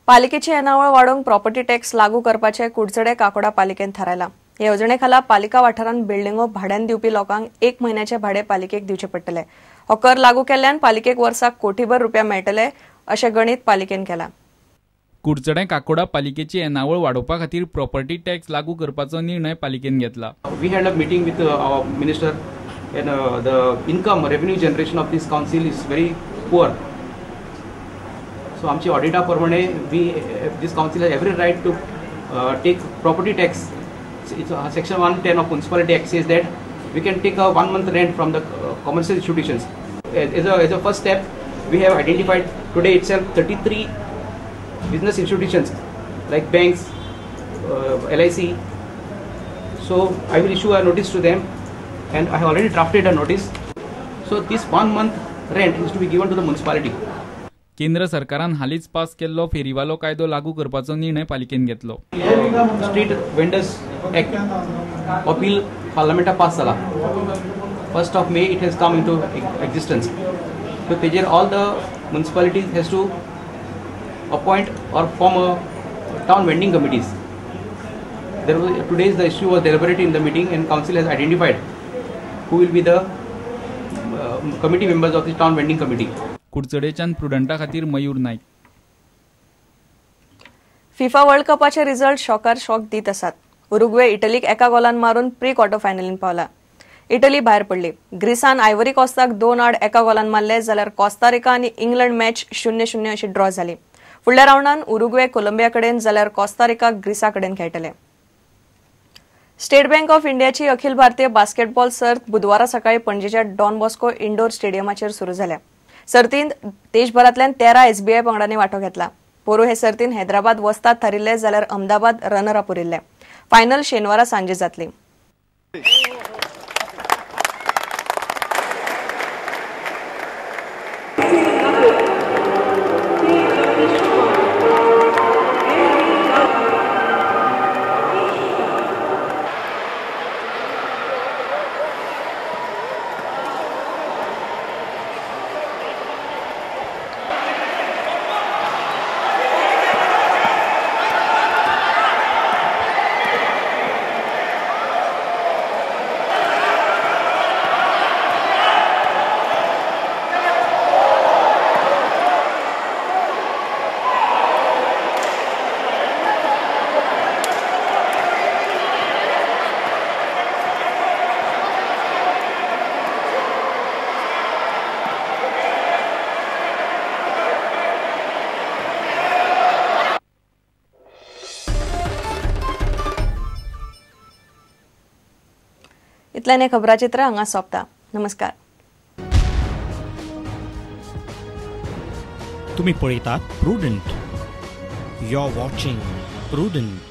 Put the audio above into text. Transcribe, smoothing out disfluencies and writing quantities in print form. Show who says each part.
Speaker 1: पालिकेची येणावळ वाडोवंक प्रॉपर्टी टॅक्स लागू करपाचे कुडचडे काकोडा पालिकेन थारायला। हे येवजणेखाला पालिका वाठारांत बिल्डिंगो भाड्यान दिवपी लोकांक 1 म्हयन्याचे भाडे पालिकेक दिवचे पडटले। हो कर लागू केल्ल्यान पालिकेक वर्साक कोटीभर रुपया मेळटले अशें गणीत पालिकेन केला।
Speaker 2: कुडचडे काकोडा पालिकेची येणावळ वाडोवपा खातीर प्रॉपर्टी टॅक्स लागू करपाचो निर्णय पालिकेन घेतला।
Speaker 3: We had a meeting with our minister and the income revenue generation of this council is very poor. So आमची ऑडिटा प्रमाणे this council has every right to take property tax. It's section 110 of municipality act says that we can take a 1 month rent from the commercial institutions. As a first step, we have identified today itself 33 business institutions like banks, LIC. So I will issue a notice to them, and I have already drafted a notice. So this 1 month rent is to be given to the municipality.
Speaker 2: केंद्र सरकारान हालीच pass केल्लो फेरीवालो कायदो लागू करपाचो निर्णय पालिकेन घेतलो।
Speaker 3: Street vendors act हो बिल पार्लमेंटात पास जाला। 1st of May it has come into existence. So तेजेर all the municipalities has to appoint or form a town vending committees. Today's the issue was deliberated in the meeting, and council has identified who will be the committee members of the town vending committee.
Speaker 2: कुडचडेच्यान प्रुडंटा खातीर Mayur Naik.
Speaker 1: FIFA world कपाचे result शॉकार shock दीत आसात। Uruguay इटलीक एका Golan मारून pre quarter फायनलीन पावला। इटली भायर पडली। ग्रीसान आयव्हरी कॉस्टाक 2 आड एका गोलान मारले, जाल्यार कोस्टारिका आनी इंग्लंड मॅच 0-0 अशी ड्रॉ जाली। फुडल्या राउंडान उरुग्वे कोलंबिया कडेन, जाल्यार कोस्टारिका ग्रीसा कडेन खेळटले। स्टेट बँक ऑफ इंडियाची अखिल भारतीय बास्केटबॉल सर्त बुधवारा सकाळी पणजेच्या डॉन बॉस्को इंडोर स्टेडियमाचेर सुरू जाल्या। सर्तींत देशभरांतल्यान 13 SBI पंगडांनी वांटो घेतला। पोरू हे सर्तीन हैदराबाद वस्ताद थारिल्ले, जाल्यार अहमदाबाद रनर अप उरिल्ले। फायनल शेनवारा सांजे जातली। इतल्यान हे खबराचित्र हांगा सोंपता। नमस्कार।
Speaker 4: तुम्ही पळयतात Prudent. You are watching prudent.